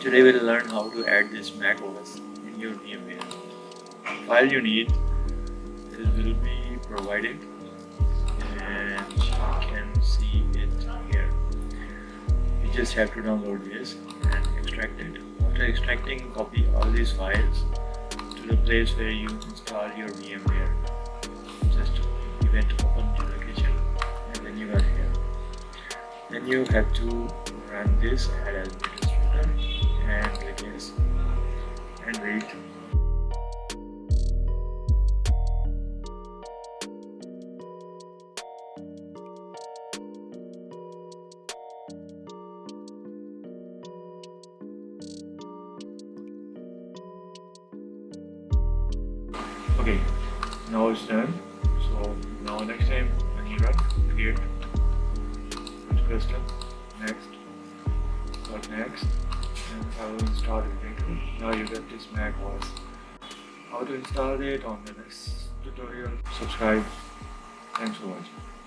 Today we'll learn how to add this Mac OS in your VMware. File you need will be provided and you can see it here. You just have to download this and extract it. After extracting, copy all these files to the place where you install your VMware. Just event open your location and then you are here. Then you have to run this add administrator and click yes and wait. Okay, now it's done. So now next time when you run, create custom, next, or next, and I will install it later. Now you get this Mac OS. How to install it on the next tutorial. Subscribe. Thanks for watching.